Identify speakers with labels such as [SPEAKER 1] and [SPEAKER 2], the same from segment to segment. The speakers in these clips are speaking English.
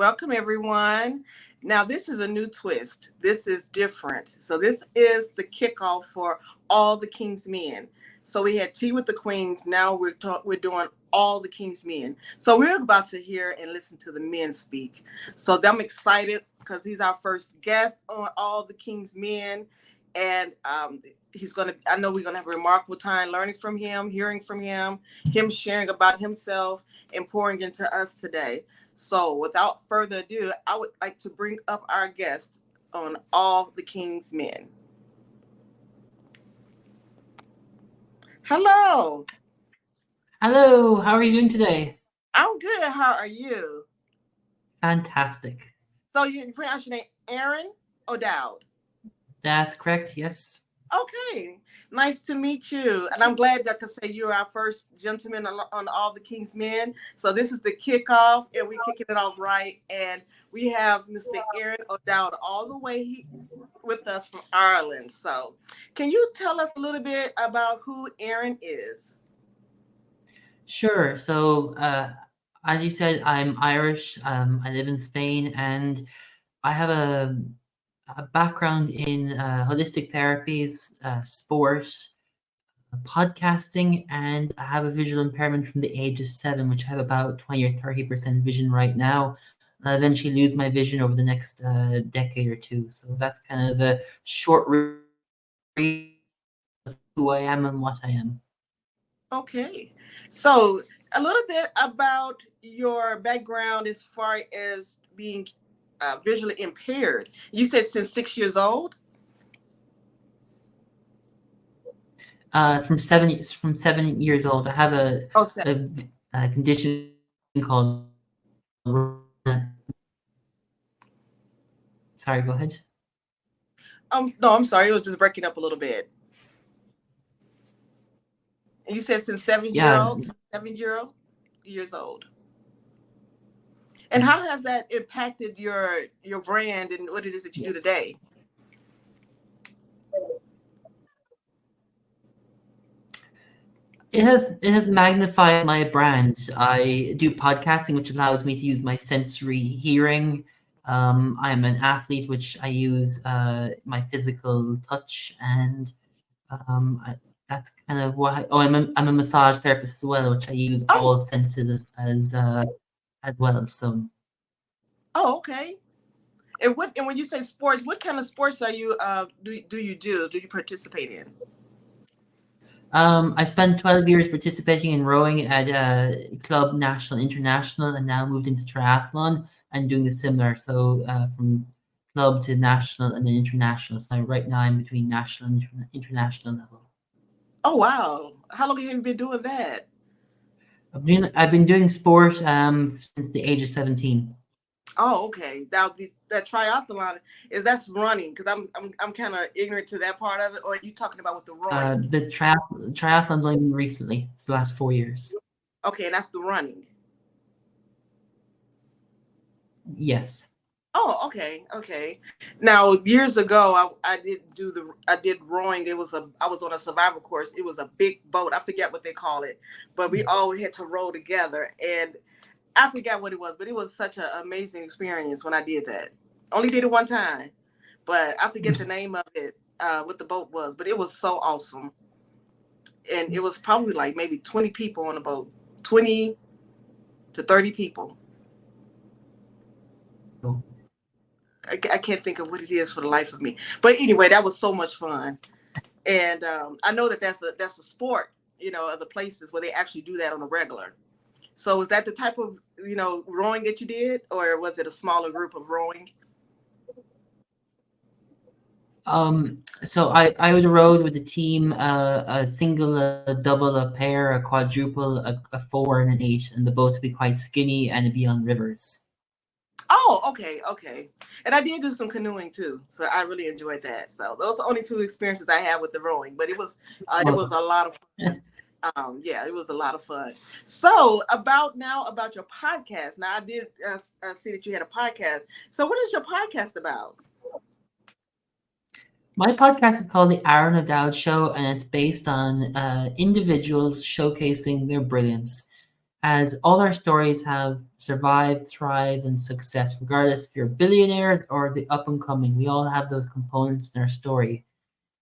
[SPEAKER 1] Welcome, everyone. Now, this is a new twist. This is different. So, this is the kickoff for all the King's Men. So, we had Tea with the Queens. Now, we're doing all the King's Men. So, we're about to hear and listen to the men speak. So, I'm excited because he's our first guest on all the King's Men. And I know we're going to have a remarkable time learning from him, hearing from him sharing about himself and pouring into us today. So, without further ado, I would like to bring up our guest on All the King's Men. Hello.
[SPEAKER 2] Hello, how are you doing today?
[SPEAKER 1] I'm good. How are you?
[SPEAKER 2] Fantastic.
[SPEAKER 1] So, you pronounce your name Aron O'Dowd.
[SPEAKER 2] That's correct, yes.
[SPEAKER 1] Okay. Nice to meet you. And I'm glad that I could say you're our first gentleman on All the King's Men. So this is the kickoff, and we're kicking it off right. And we have Mr. Aron O'Dowd all the way with us from Ireland. So can you tell us a little bit about who Aron is?
[SPEAKER 2] Sure. So, as you said, I'm Irish. I live in Spain, and I have a background in holistic therapies, sport, podcasting, and I have a visual impairment from the age of 7, which I have about 20 or 30% vision right now. I'll eventually lose my vision over the next decade or two. So that's kind of the short review of who I am and what I am.
[SPEAKER 1] Okay. So a little bit about your background as far as being visually impaired. You said since 6 years old?
[SPEAKER 2] From 7 years old, I have
[SPEAKER 1] Oh, 7.
[SPEAKER 2] a condition called. Sorry, go ahead.
[SPEAKER 1] No, I'm sorry. It was just breaking up a little bit. And you said since 7 year
[SPEAKER 2] Yeah,
[SPEAKER 1] old, 7 years old. And how has that impacted your brand and what it is that you do
[SPEAKER 2] yes.
[SPEAKER 1] today?
[SPEAKER 2] It has magnified my brand. I do podcasting, which allows me to use my sensory hearing. I'm an athlete, which I use my physical touch, and that's kind of what. I'm a massage therapist as well, which I use
[SPEAKER 1] Oh,
[SPEAKER 2] all senses as well. So
[SPEAKER 1] okay. And when you say sports, what kind of sports are you do you do? Do you participate in?
[SPEAKER 2] I spent 12 years participating in rowing at club, national, international, and now moved into triathlon and doing the similar. So from club to national and then international. So right now I'm between national and international level.
[SPEAKER 1] Oh wow. How long have you been doing that?
[SPEAKER 2] I've been doing sport since the age of 17.
[SPEAKER 1] Oh, okay. Now that triathlon is that's running because I'm kind of ignorant to that part of it. Or are you talking about with the rowing?
[SPEAKER 2] The triathlon's only been recently. It's the last 4 years.
[SPEAKER 1] Okay, and that's the running.
[SPEAKER 2] Yes.
[SPEAKER 1] Oh, okay, okay. Now, years ago, I did rowing. I was on a survival course. It was a big boat. I forget what they call it, but we all had to row together, and I forgot what it was. But it was such an amazing experience when I did that. Only did it one time, but I forget the name of it. What the boat was, but it was so awesome, and it was probably like maybe 20 people on the boat, 20 to 30 people.
[SPEAKER 2] So,
[SPEAKER 1] I can't think of what it is for the life of me. But anyway, that was so much fun. And I know that that's a sport, of the places where they actually do that on a regular. So was that the type of rowing that you did, or was it a smaller group of rowing?
[SPEAKER 2] so I would rode with a team, a single, a double, a pair, a quadruple, a 4, and an 8, and the boats would be quite skinny and it'd be on rivers.
[SPEAKER 1] Oh, okay, okay. And I did do some canoeing too, so I really enjoyed that. So those are the only two experiences I had with the rowing, but it was
[SPEAKER 2] Well,
[SPEAKER 1] a lot of fun. Yeah, it was a lot of fun. So about your podcast. Now I did see that you had a podcast. So what is your podcast about?
[SPEAKER 2] my podcast is called the Aron O'Dowd Show, and it's based on individuals showcasing their brilliance. as all our stories have survived, thrive, and success, regardless if you're a billionaire or the up and coming. We all have those components in our story,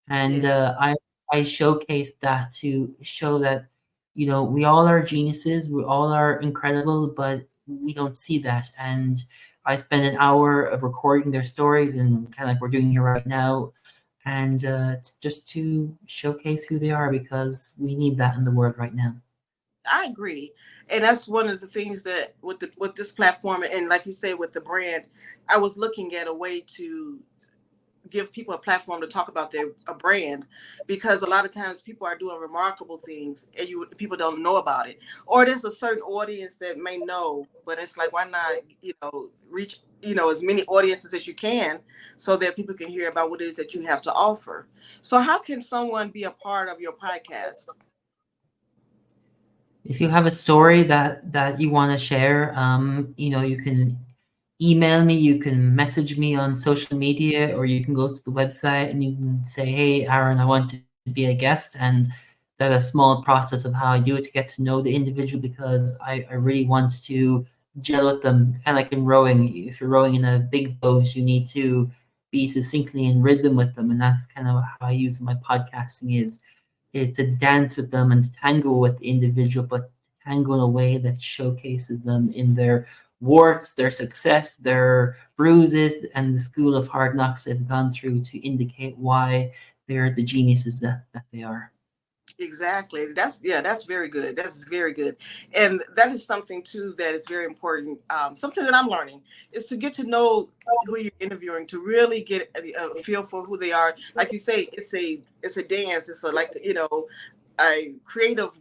[SPEAKER 2] and
[SPEAKER 1] Yeah,
[SPEAKER 2] I showcase that to show that we all are geniuses, we all are incredible, but we don't see that. And I spend an hour of recording their stories, and kind of like we're doing here right now, and just to showcase who they are, because we need that in the world right now.
[SPEAKER 1] I agree. And that's one of the things that with this platform, and like you say with the brand, I was looking at a way to give people a platform to talk about their a brand, because a lot of times people are doing remarkable things and you people don't know about it, or there's a certain audience that may know, but it's like, why not reach as many audiences as you can, so that people can hear about what it is that you have to offer. So how can someone be a part of your podcast?
[SPEAKER 2] If you have a story that you want to share, you can email me, you can message me on social media, or you can go to the website and you can say, "Hey, Aaron, I want to be a guest." And there's a small process of how I do it to get to know the individual, because I really want to gel with them, kind of like in rowing. If you're rowing in a big boat, you need to be succinctly in rhythm with them, and that's kind of how I use my podcasting is to dance with them and to tango with the individual, but to tango in a way that showcases them in their warts, their success, their bruises, and the school of hard knocks they've gone through, to indicate why they're the geniuses that they are.
[SPEAKER 1] Exactly. That's very good. That's very good. And that is something too that is very important. Something that I'm learning is to get to know who you're interviewing, to really get a feel for who they are. Like you say, it's a dance. It's a, like, a creative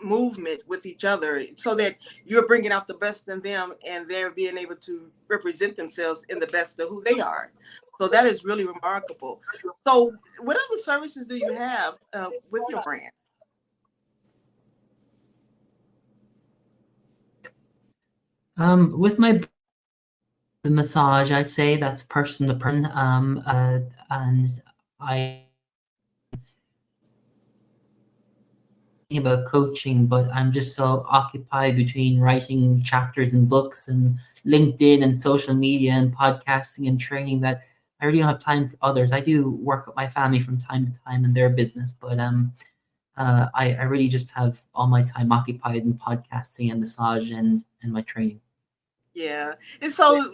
[SPEAKER 1] movement with each other, so that you're bringing out the best in them and they're being able to represent themselves in the best of who they are. So that is really remarkable. So what other services do you have with your brand?
[SPEAKER 2] With my the massage, I say that's person to person, and I about coaching, but I'm just so occupied between writing chapters in books and LinkedIn and social media and podcasting and training that I really don't have time for others. I do work with my family from time to time in their business, but I really just have all my time occupied in podcasting and massage and my training.
[SPEAKER 1] Yeah. And so,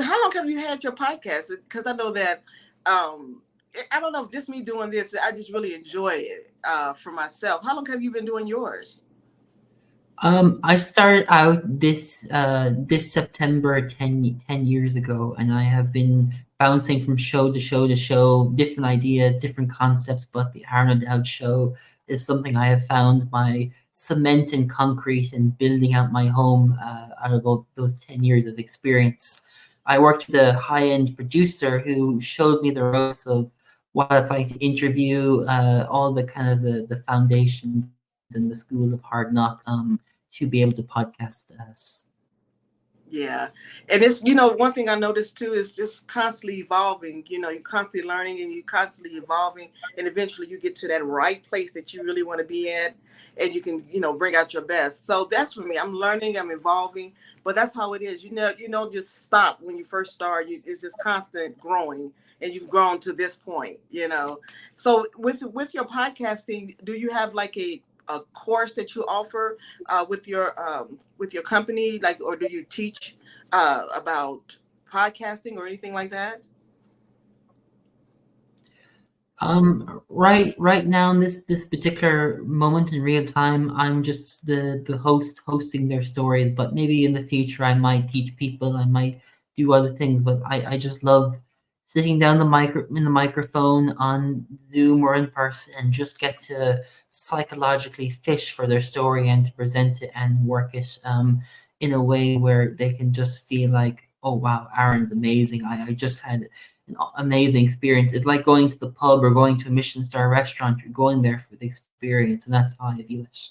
[SPEAKER 1] how long have you had your podcast? Because I know that, I don't know if just me doing this, I just really enjoy it for myself. How long have you been doing yours?
[SPEAKER 2] I started out this September 10 years ago, and I have been bouncing from show to show to show, different ideas, different concepts. But the Aron O'Dowd show is something I have found my cement and concrete in building out my home out of all those 10 years of experience. I worked with a high-end producer who showed me the ropes of what it's like to interview, all the kind of the foundations and the school of hard knock. To be able to podcast
[SPEAKER 1] Yeah. And it's, one thing I noticed too is just constantly evolving. You're constantly learning and you're constantly evolving. And eventually you get to that right place that you really want to be at. And you can, bring out your best. So that's for me. I'm learning, I'm evolving, but that's how it is. Just stop when you first start. It's just constant growing. And you've grown to this point. So with your podcasting, do you have like a course that you offer with your company, like, or do you teach about podcasting or anything like that?
[SPEAKER 2] Right now in this particular moment in real time, I'm just the host hosting their stories. But maybe in the future, I might teach people. I might do other things. But I just love sitting down in the microphone on Zoom or in person, and just get to psychologically fish for their story and to present it and work it in a way where they can just feel like, oh wow, Aaron's amazing. I just had an amazing experience. It's like going to the pub or going to a Michelin star restaurant. You're going there for the experience, and that's how I view it.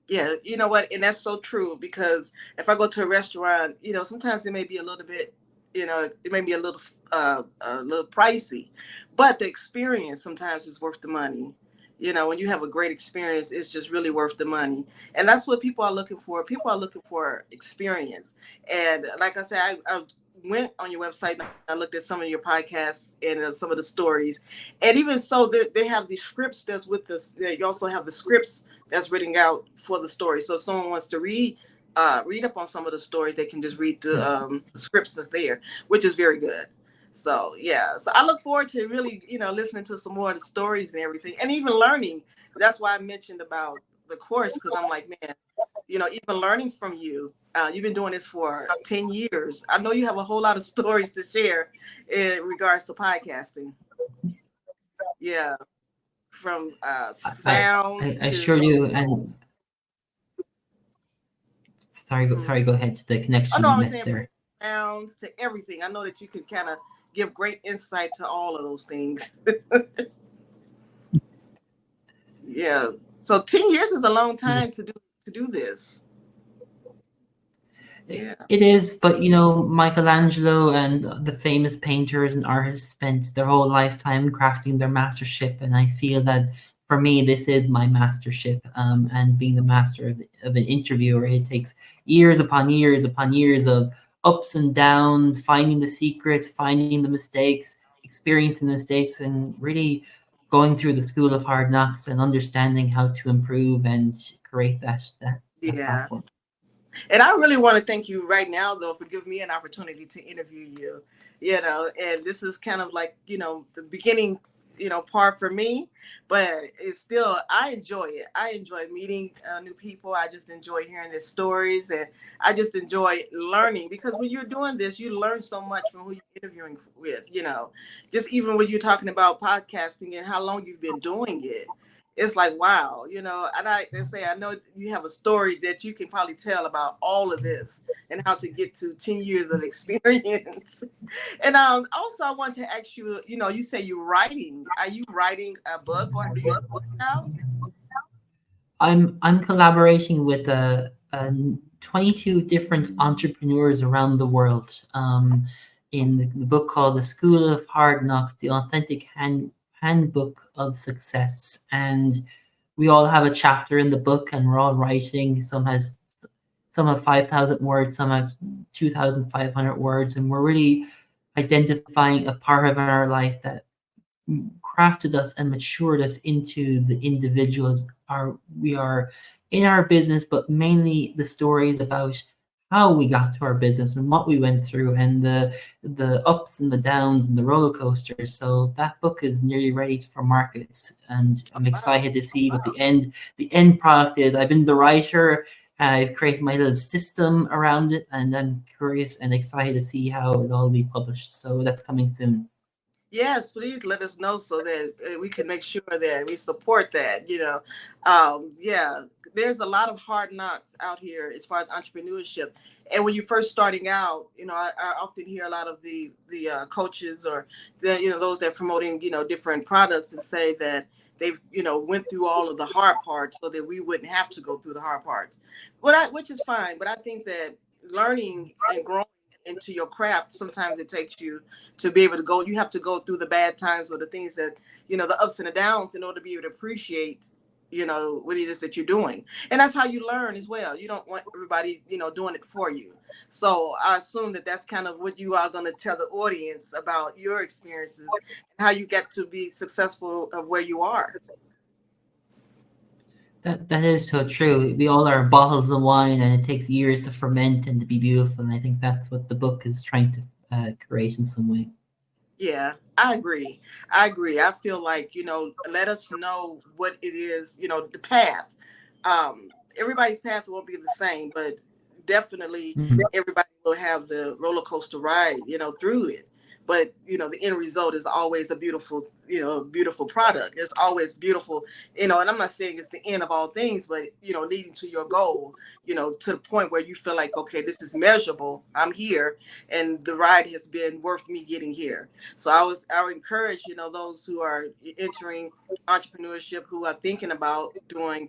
[SPEAKER 1] Yeah, you know what, and that's so true, because if I go to a restaurant, sometimes it may be a little bit, it may be a little pricey, but the experience sometimes is worth the money. When you have a great experience, it's just really worth the money. And that's what people are looking for. People are looking for experience. And like I said, I went on your website and I looked at some of your podcasts and some of the stories. And even so, they have the scripts that's with this. You also have the scripts that's written out for the story. So if someone wants to read up on some of the stories, they can just read
[SPEAKER 2] Yeah.
[SPEAKER 1] the scripts that's there, which is very good. So yeah, so I look forward to really, listening to some more of the stories and everything, and even learning. That's why I mentioned about the course, because I'm like, man, even learning from you. You've been doing this for 10 years. I know you have a whole lot of stories to share in regards to podcasting. Yeah, from
[SPEAKER 2] I,
[SPEAKER 1] sound
[SPEAKER 2] I
[SPEAKER 1] to
[SPEAKER 2] sure do. And
[SPEAKER 1] mhm.
[SPEAKER 2] sorry, go ahead. The
[SPEAKER 1] Oh no,
[SPEAKER 2] connection
[SPEAKER 1] I was
[SPEAKER 2] messed
[SPEAKER 1] saying from
[SPEAKER 2] there.
[SPEAKER 1] sounds to everything. I know that you can kind of give great insight to all of those things. Yeah. So 10 years is a long
[SPEAKER 2] Yeah.
[SPEAKER 1] time to do this. Yeah.
[SPEAKER 2] It is, but Michelangelo and the famous painters and artists spent their whole lifetime crafting their mastership, and I feel that for me, this is my mastership. And being the master of an interviewer, it takes years upon years upon years of ups and downs, finding the secrets, finding the mistakes, experiencing the mistakes, and really going through the school of hard knocks and understanding how to improve and create that
[SPEAKER 1] Yeah.
[SPEAKER 2] platform.
[SPEAKER 1] And I really want to thank you right now, though, for giving me an opportunity to interview you. And this is kind of like, the beginning, part for me, but it's still, I enjoy it. I enjoy meeting new people. I just enjoy hearing their stories, and I just enjoy learning, because when you're doing this, you learn so much from who you're interviewing with. Just even when you're talking about podcasting and how long you've been doing it, it's like wow. And I say, I know you have a story that you can probably tell about all of this and how to get to 10 years of experience. And also I want to ask you, you say you're writing. Are you writing a book, or do you have a book out?
[SPEAKER 2] I'm collaborating with 22 different entrepreneurs around the world, in the book called The School of Hard Knocks: The Authentic Handbook of Success. And we all have a chapter in the book, and we're all writing. Some have 5,000 words, some have 2,500 words, and we're really identifying a part of our life that crafted us and matured us into the individuals we are in our business, but mainly the stories about how we got to our business and what we went through, and the ups and the downs and the roller coasters. So that book is nearly ready for market, and I'm
[SPEAKER 1] Wow.
[SPEAKER 2] excited to see what the end product is. I've been the writer. I've created my little system around it, and I'm curious and excited to see how it'll all be published. So that's coming soon.
[SPEAKER 1] Yes, please let us know so that we can make sure that we support that. Yeah, there's a lot of hard knocks out here as far as entrepreneurship. And when you're first starting out, I often hear a lot of the coaches, or those that are promoting different products, and say that they've went through all of the hard parts so that we wouldn't have to go through the hard parts. Which is fine, but I think that learning and growing into your craft, sometimes it takes you to be able to go. You have to go through the bad times, or the things that the ups and the downs, in order to be able to appreciate what it is that you're doing. And that's how you learn as well. You don't want everybody doing it for you. So I assume that that's kind of what you are going to tell the audience about your experiences and how you get to be successful of where you are.
[SPEAKER 2] That is so true. We all are bottles of wine, and it takes years to ferment and to be beautiful. And I think that's what the book is trying to create in some way.
[SPEAKER 1] Yeah, I agree. I agree. I feel like, let us know what it is, the path. Everybody's path won't be the same, but definitely
[SPEAKER 2] Mhm.
[SPEAKER 1] everybody will have the roller coaster ride, through it. But, the end result is always a beautiful product. It's always beautiful, and I'm not saying it's the end of all things, but, leading to your goal, to the point where you feel like, okay, this is measurable. I'm here, and the ride has been worth me getting here. So I would encourage, those who are entering entrepreneurship, who are thinking about doing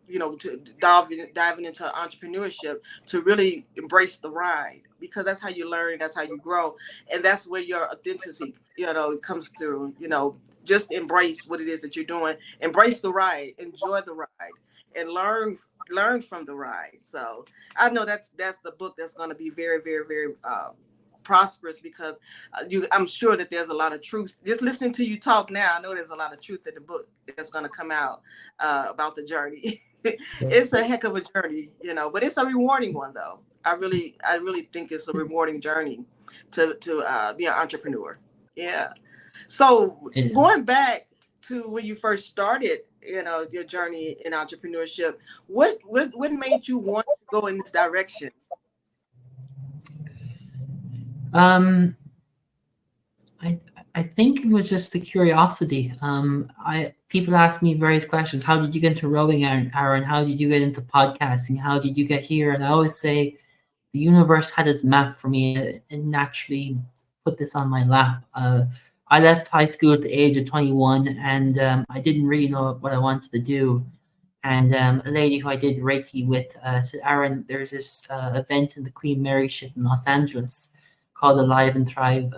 [SPEAKER 1] to diving into entrepreneurship, to really embrace the ride, because that's how you learn, that's how you grow, and that's where your authenticity, comes through. Just embrace what it is that you're doing, embrace the ride, enjoy the ride, and learn from the ride. So I know that's the book that's going to be very, very, very prosperous, because I'm sure that there's a lot of truth. Just listening to you talk now, I know there's a lot of truth in the book that's going to come out about the journey. It's a heck of a journey, but it's a rewarding one, though. I really think it's a rewarding journey to be an entrepreneur. Yeah. So
[SPEAKER 2] It is.
[SPEAKER 1] going back to when you first started, your journey in entrepreneurship, what made you want to go in this direction?
[SPEAKER 2] Um, I I think it was just the curiosity. I People ask me various questions. How did you get into rowing, Aaron? How did you get into podcasting? How did you get here? And I always say the universe had its map for me and naturally put this on my lap. I left high school at the age of 21, and I didn't really know what I wanted to do. And a lady who I did Reiki with said, Aaron, there's this event in the Queen Mary ship in Los Angeles called the Live and Thrive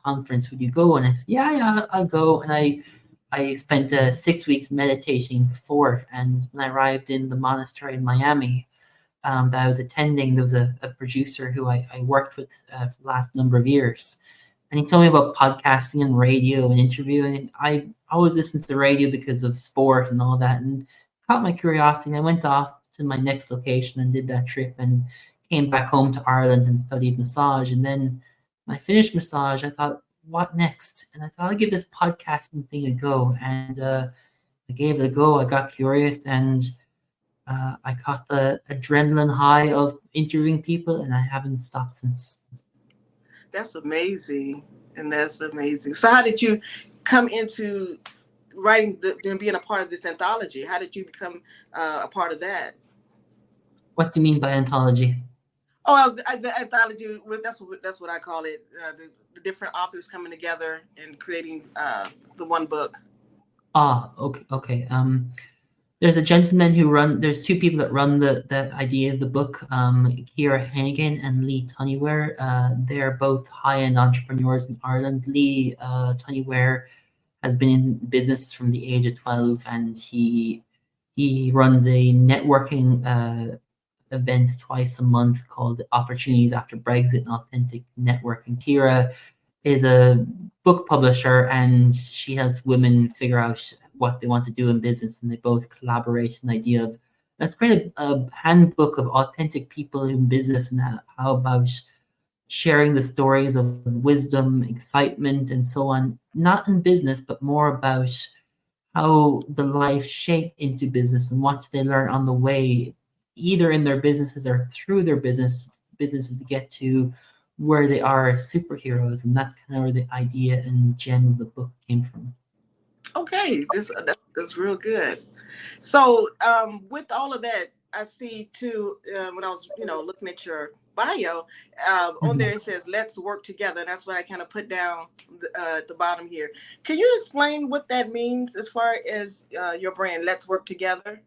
[SPEAKER 2] conference. Would you go? And I said, yeah, I'll go. And I spent 6 weeks meditating before. And when I arrived in the monastery in Miami that I was attending, there was a producer who I worked with for the last number of years. And he told me about podcasting and radio and interviewing. And I always listened to the radio because of sport and all that. And caught my curiosity. And I went off to my next location and did that trip and came back home to Ireland and studied massage. And then when I finished massage, I thought, what next? And I thought I'd give this podcasting thing a go. And I gave it a go. I got curious and I caught the adrenaline high of interviewing people, and I haven't stopped since.
[SPEAKER 1] That's amazing. And that's amazing. So how did you come into writing and being a part of this anthology? How did you become a part of that?
[SPEAKER 2] What do you mean by anthology?
[SPEAKER 1] Oh, well, the anthology. That's what I call it. The different authors coming together and creating the one book.
[SPEAKER 2] Ah, okay, okay. There's a gentleman who there's two people that run the idea of the book, Kira Hennigan and Lee Tunnyware. They're both high-end entrepreneurs in Ireland. Lee Tunnyware has been in business from the age of 12, and he runs a networking events twice a month called Opportunities After Brexit and Authentic Networking. Kira is a book publisher, and she helps women figure out what they want to do in business, and they both collaborate an idea of let's create a handbook of authentic people in business, and how about sharing the stories of wisdom, excitement, and so on, not in business, but more about how the life shaped into business and what they learn on the way, either in their businesses or through their businesses to get to where they are as superheroes. And that's kind of where the idea and gem of the book came from.
[SPEAKER 1] Okay, that's real good. So with all of that, I see too when I was looking at your bio on
[SPEAKER 2] Mhm.
[SPEAKER 1] there, it says let's work together, and that's what I kind of put down at the bottom here. Can you explain what that means as far as your brand, let's work together?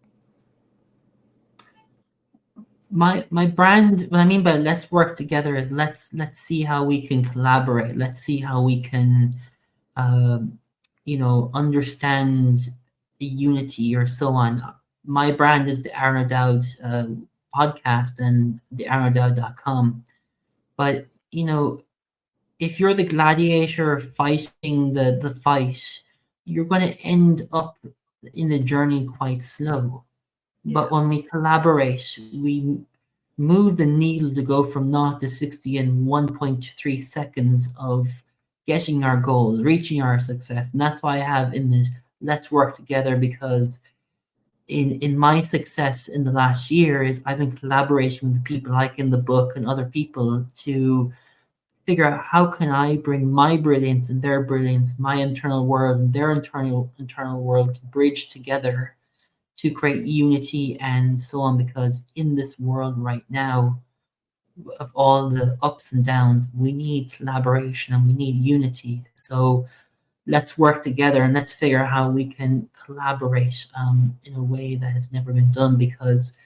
[SPEAKER 2] My brand, what I mean by let's work together is let's see how we can collaborate. Let's see how we can um, understand unity or so on. My brand is the Aron O'Dowd podcast and the AronO'Dowd.com. But if you're the gladiator fighting the fight, you're going to end up in the journey quite slow. But
[SPEAKER 1] Yeah.
[SPEAKER 2] when we collaborate, we move the needle to go from 0 to 60 in 1.3 seconds of getting our goal, reaching our success. And that's why I have in this let's work together, because in my success in the last year is I've been collaborating with people like in the book and other people to figure out how can I bring my brilliance and their brilliance, my internal world and their internal world to bridge together to create unity and so on, because in this world right now of all the ups and downs we need collaboration and we need unity. So let's work together and let's figure out how we can collaborate in a way that has never been done, because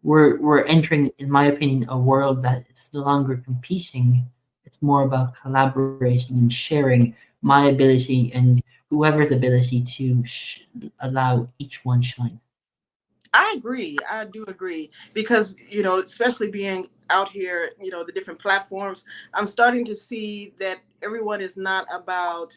[SPEAKER 2] we're entering, in my opinion, a world that it's no longer competing. It's more about collaborating and sharing my ability and whoever's ability to allow each one shine.
[SPEAKER 1] I agree. I do agree because, especially being out here, the different platforms, I'm starting to see that everyone is not about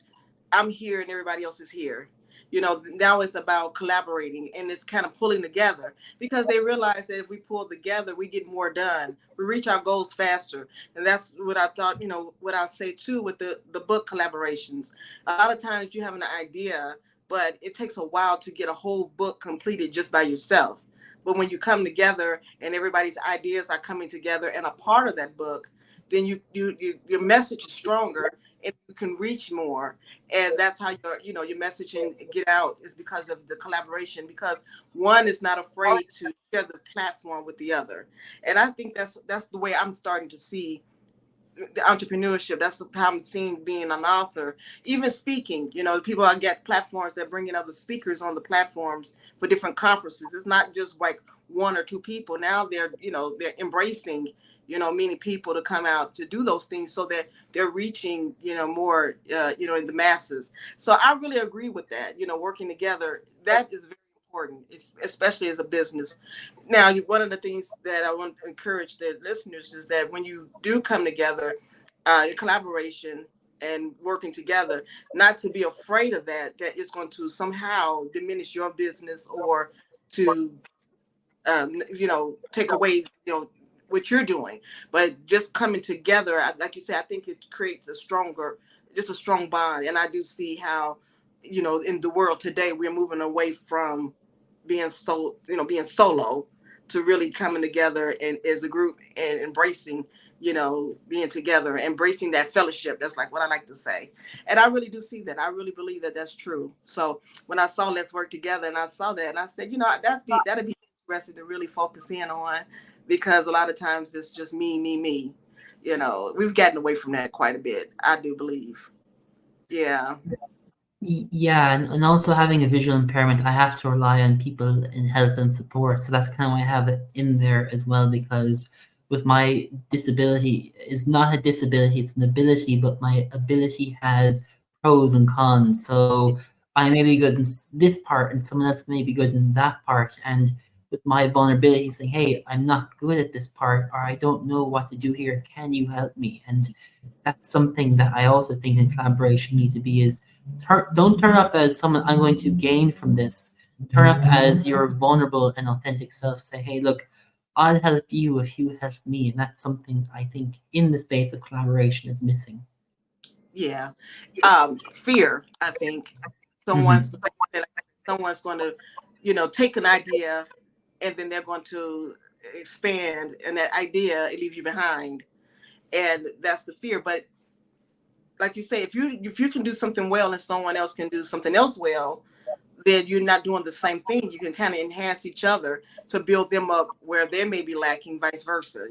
[SPEAKER 1] I'm here and everybody else is here. Now it's about collaborating and it's kind of pulling together because they realize that if we pull together, we get more done. We reach our goals faster. And that's what I thought, what I'll say too with the book collaborations. A lot of times you have an idea, but it takes a while to get a whole book completed just by yourself. But when you come together and everybody's ideas are coming together and a part of that book, then your message is stronger and you can reach more. And that's how your messaging get out, is because of the collaboration, because one is not afraid to share the platform with the other. And I think that's the way I'm starting to see the entrepreneurship. That's how I'm seeing being an author, even speaking. People, I get platforms that bring in other speakers on the platforms for different conferences. It's not just like one or two people. Now they're embracing many people to come out to do those things, so that they're reaching more in the masses. So I really agree with that. Working together, that is very important, especially as a business. Now, one of the things that I want to encourage the listeners is that when you do come together in collaboration and working together, not to be afraid of that is going to somehow diminish your business or to, take away, what you're doing. But just coming together, like you said, I think it creates just a strong bond. And I do see how, in the world today, we're moving away from being solo to really coming together and as a group and embracing, being together, embracing that fellowship. That's like what I like to say. And I really do see that. I really believe that that's true. So when I saw Let's Work Together and I saw that and I said, that'd be interesting to really focus in on, because a lot of times it's just me, me, me. We've gotten away from that quite a bit, I do believe. Yeah.
[SPEAKER 2] Yeah, and also having a visual impairment, I have to rely on people in help and support. So that's kind of why I have it in there as well, because with my disability, it's not a disability, it's an ability, but my ability has pros and cons. So I may be good in this part, and someone else may be good in that part. And with my vulnerability, saying, "Hey, I'm not good at this part, or I don't know what to do here. Can you help me?" And that's something that I also think in collaboration need to be is don't turn up as someone I'm going to gain from this. Turn up as your vulnerable and authentic self. Say, hey, look, I'll help you if you help me. And that's something I think in the space of collaboration is missing.
[SPEAKER 1] Yeah. Fear, I think.
[SPEAKER 2] Mm-hmm.
[SPEAKER 1] Someone's someone's going to, take an idea and then they're going to expand, and that idea it leaves you behind. And that's the fear. But like you say, if you can do something well and someone else can do something else well, then you're not doing the same thing. You can kind of enhance each other to build them up where they may be lacking, vice versa.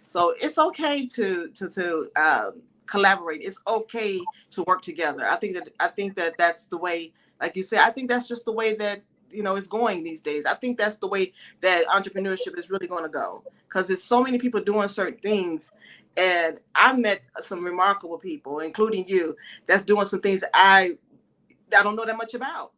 [SPEAKER 1] So it's okay to collaborate. It's okay to work together. I think that that's the way, like you said, I think that's just the way that it's going these days. I think that's the way that entrepreneurship is really going to go, because there's so many people doing certain things. And I met some remarkable people, including you, that's doing some things I don't know that much about,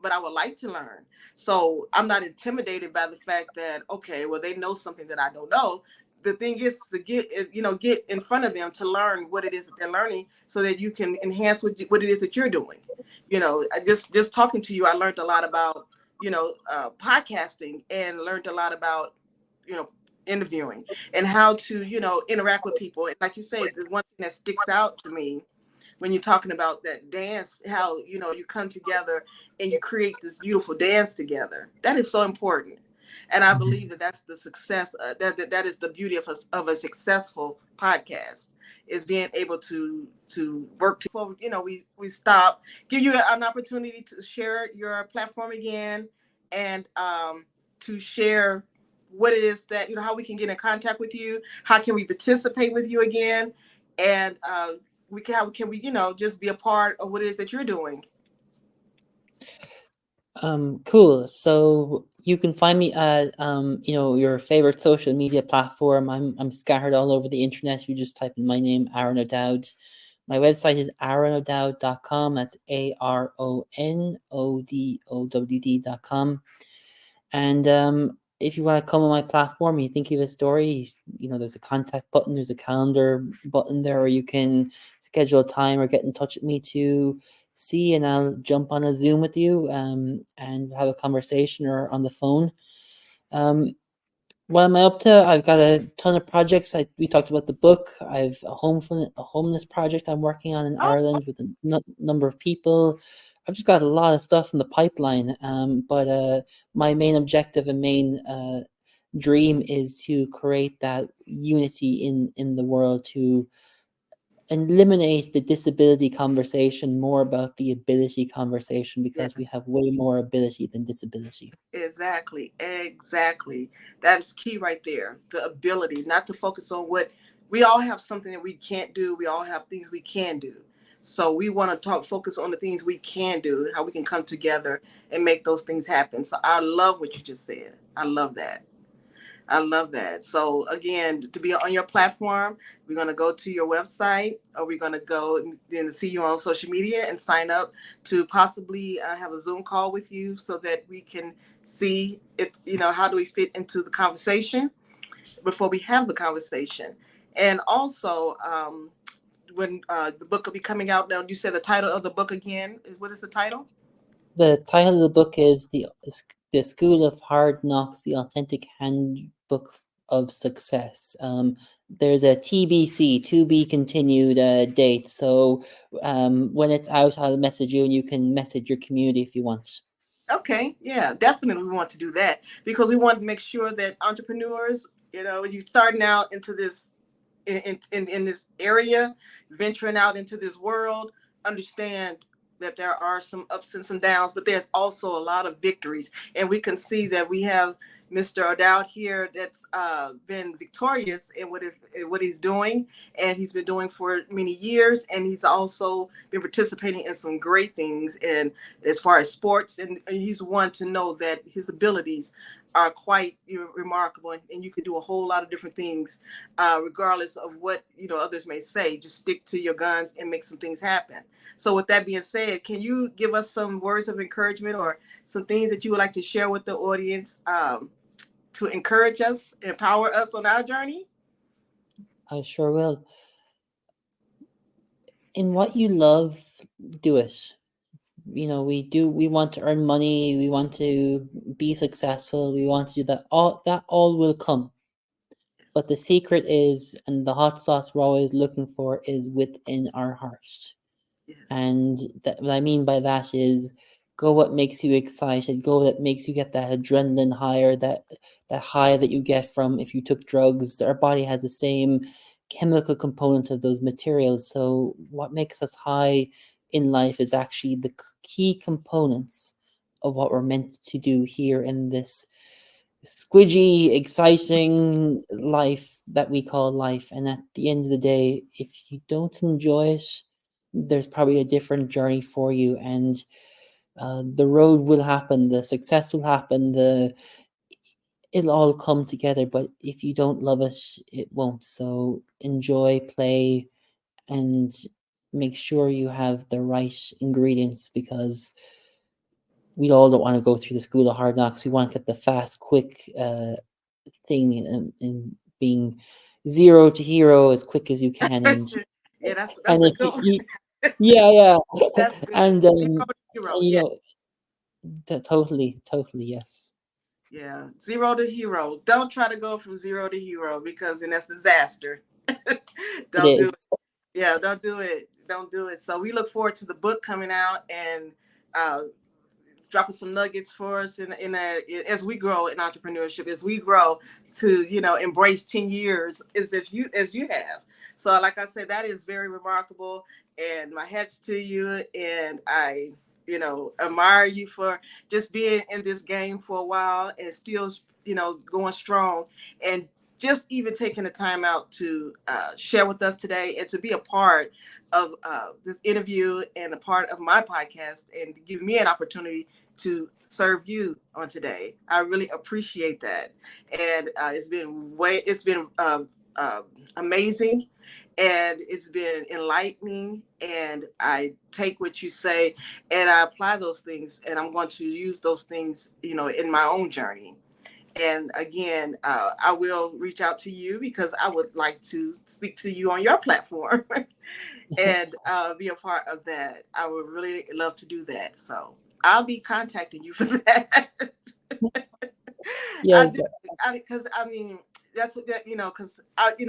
[SPEAKER 1] but I would like to learn. So I'm not intimidated by the fact that, okay, well, they know something that I don't know. The thing is to get in front of them to learn what it is that they're learning, so that you can enhance what it is that you're doing. Just talking to you, I learned a lot about, podcasting, and learned a lot about, you know, interviewing and how to, interact with people. And like you say, the one thing that sticks out to me when you're talking about that dance, how you come together and you create this beautiful dance together. That is so important, and I believe that that's the success. That is the beauty of a successful podcast, is being able to work. Before we stop, give you an opportunity to share your platform again, and to share what it is that how we can get in contact with you, how can we participate with you again, and how can we, just be a part of what it is that you're doing?
[SPEAKER 2] Cool. So you can find me at your favorite social media platform. I'm scattered all over the internet. You just type in my name, Aron O'Dowd. My website is aronodowd.com. That's ARONODOWD.com. And if you want to come on my platform, you think you have a story, there's a contact button, there's a calendar button there, or you can schedule a time or get in touch with me to see, and I'll jump on a Zoom with you and have a conversation or on the phone. Um, what am I up to? I've got a ton of projects. We talked about the book. I've a homeless project I'm working on in
[SPEAKER 1] Oh,
[SPEAKER 2] Ireland with a number of people. I've just got a lot of stuff in the pipeline. But my main objective and main dream is to create that unity in the world, to eliminate the disability conversation, more about the ability conversation,
[SPEAKER 1] yeah.
[SPEAKER 2] because we have way more ability than disability.
[SPEAKER 1] Exactly, exactly. That's key right there. The ability not to focus on what we all have something that we can't do. We all have things we can do. So we want to focus on the things we can do, how we can come together and make those things happen. So I love what you just said. I love that. I love that. So again, to be on your platform, we're going to go to your website, or we're going to go and then see you on social media and sign up to possibly have a Zoom call with you so that we can see if, how do we fit into the conversation before we have the conversation. And also, when the book will be coming out now, you said the title of the book again. What is the title?
[SPEAKER 2] The title of the book is the School of Hard Knocks: The Authentic Handbook of Success. There's a TBC, to be continued date. So when it's out, I'll message you, and you can message your community if you want.
[SPEAKER 1] Okay, yeah, definitely we want to do that because we want to make sure that entrepreneurs, you starting out into this in this area, venturing out into this world, understand that there are some ups and some downs, but there's also a lot of victories. And we can see that we have Mr. O'Dowd here that's been victorious in what he's doing, and he's been doing for many years. And he's also been participating in some great things, and as far as sports, and he's one to know that his abilities are quite remarkable, and you can do a whole lot of different things, regardless of what others may say. Just stick to your guns and make some things happen. So, with that being said, can you give us some words of encouragement or some things that you would like to share with the audience, to encourage us, empower us on our journey?
[SPEAKER 2] I sure will. In what you love, do it. We want to earn money, we want to be successful, we want to do that. All will come. But
[SPEAKER 1] Yes,
[SPEAKER 2] the secret is, and the hot sauce we're always looking for, is within our heart.
[SPEAKER 1] yes,
[SPEAKER 2] And what I mean by that is, go what makes you excited, go that makes you get that adrenaline higher, that high that you get from if you took drugs. Our body has the same chemical component of those materials. So what makes us high in life is actually the key components of what we're meant to do here in this squidgy, exciting life that we call life. And at the end of the day, if you don't enjoy it, there's probably a different journey for you. And the road will happen, the success will happen, it'll all come together. But if you don't love it, it won't. So enjoy, play, and make sure you have the right ingredients, because we all don't want to go through the school of hard knocks. We want to get the fast, quick thing, and being zero to hero as quick as you can.
[SPEAKER 1] yeah, that's
[SPEAKER 2] And
[SPEAKER 1] a
[SPEAKER 2] if
[SPEAKER 1] good one.
[SPEAKER 2] yeah, yeah.
[SPEAKER 1] That's good.
[SPEAKER 2] and
[SPEAKER 1] Zero
[SPEAKER 2] um
[SPEAKER 1] to hero.
[SPEAKER 2] and,
[SPEAKER 1] Yeah,
[SPEAKER 2] totally, yes.
[SPEAKER 1] yeah, zero to hero. Don't try to go from zero to hero because then that's disaster.
[SPEAKER 2] It
[SPEAKER 1] Don't do it.
[SPEAKER 2] is.
[SPEAKER 1] Yeah, don't do it. Don't do it. So we look forward to the book coming out and uh, dropping some nuggets for us as we grow in entrepreneurship, as we grow to embrace 10 years as you have. So like I said, that is very remarkable, and my hats to you, and I admire you for just being in this game for a while and still going strong, and just even taking the time out to share with us today and to be a part of this interview and a part of my podcast and to give me an opportunity to serve you on today. I really appreciate that. And it's been amazing, and it's been enlightening, and I take what you say and I apply those things, and I'm going to use those things, in my own journey. And again, I will reach out to you because I would like to speak to you on your platform and be a part of that. I would really love to do that. So I'll be contacting you for that. I
[SPEAKER 2] Yes.
[SPEAKER 1] do, because I mean, that's what that, because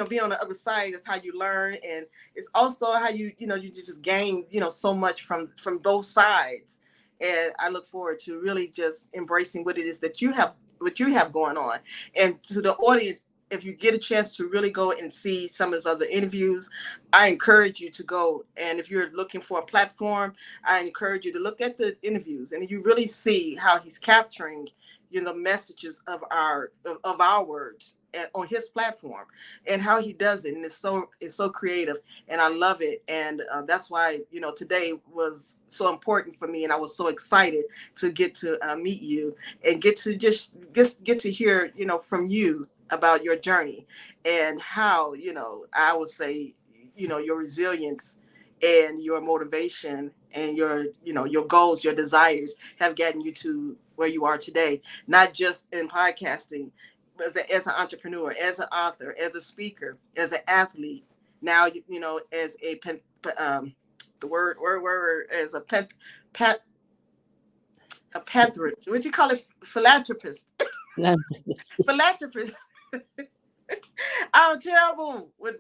[SPEAKER 1] being on the other side is how you learn, and it's also how you just gain, so much from both sides. And I look forward to really just embracing what it is that what you have going on. And to the audience, if you get a chance to really go and see some of his other interviews, I encourage you to go. And if you're looking for a platform, I encourage you to look at the interviews, and you really see how he's capturing, messages of our words on his platform, and how he does it. And it's so creative, and I love it. And that's why, today was so important for me, and I was so excited to get to meet you and get to just get to hear, from you about your journey, and how, I would say, your resilience and your motivation and your goals, your desires have gotten you to where you are today, not just in podcasting, but as an entrepreneur, as an author, as a speaker, as an athlete. Now, as the word as a pet a pathrist. What you call it? Philanthropist. Philanthropist. I'm terrible with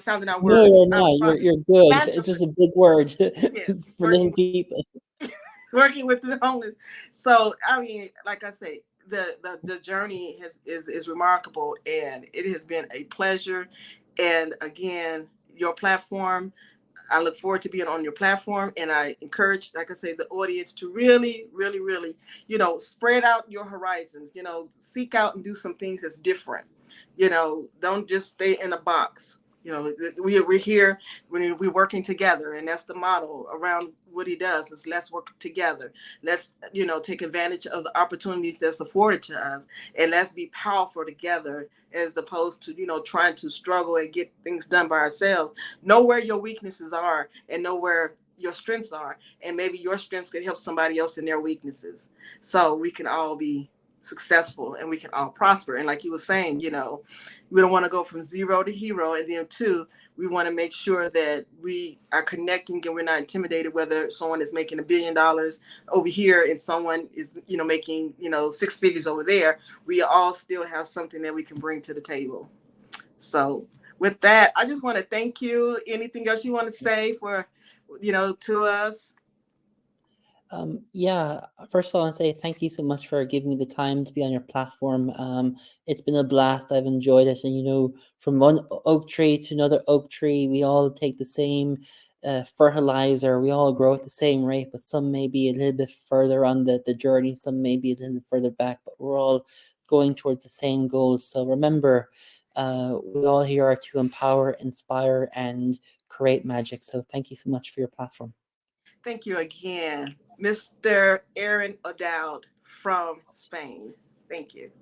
[SPEAKER 1] sounding out
[SPEAKER 2] No,
[SPEAKER 1] words.
[SPEAKER 2] you're
[SPEAKER 1] I'm
[SPEAKER 2] not.
[SPEAKER 1] sorry.
[SPEAKER 2] You're good. It's just
[SPEAKER 1] Philanthropist.
[SPEAKER 2] a big word
[SPEAKER 1] Yes,
[SPEAKER 2] for little people.
[SPEAKER 1] working with the homeless. So I mean, like I say, the journey is remarkable, and it has been a pleasure. And again, your platform, I look forward to being on your platform, and I encourage, like I say, the audience to really, really, really, spread out your horizons. Seek out and do some things that's different. Don't just stay in a box. We're here when we're working together, and that's the motto around what he does is let's work together. Let's take advantage of the opportunities that's afforded to us, and let's be powerful together as opposed to trying to struggle and get things done by ourselves. Know where your weaknesses are and know where your strengths are, and maybe your strengths can help somebody else in their weaknesses, so we can all be successful and we can all prosper. And like you were saying, we don't want to go from zero to hero. And then two, we want to make sure that we are connecting and we're not intimidated whether someone is making $1 billion over here and someone is making six figures over there. We all still have something that we can bring to the table. So with that, I just want to thank you. Anything else you want to say for to us?
[SPEAKER 2] Yeah, first of all, I want to say thank you so much for giving me the time to be on your platform. It's been a blast. I've enjoyed it. And, from one oak tree to another oak tree, we all take the same fertilizer. We all grow at the same rate, but some may be a little bit further on the journey, some may be a little bit further back, but we're all going towards the same goal. So remember, we all here are to empower, inspire, and create magic. So thank you so much for your platform.
[SPEAKER 1] Thank you again, Mr. Aron O'Dowd from Spain. Thank you.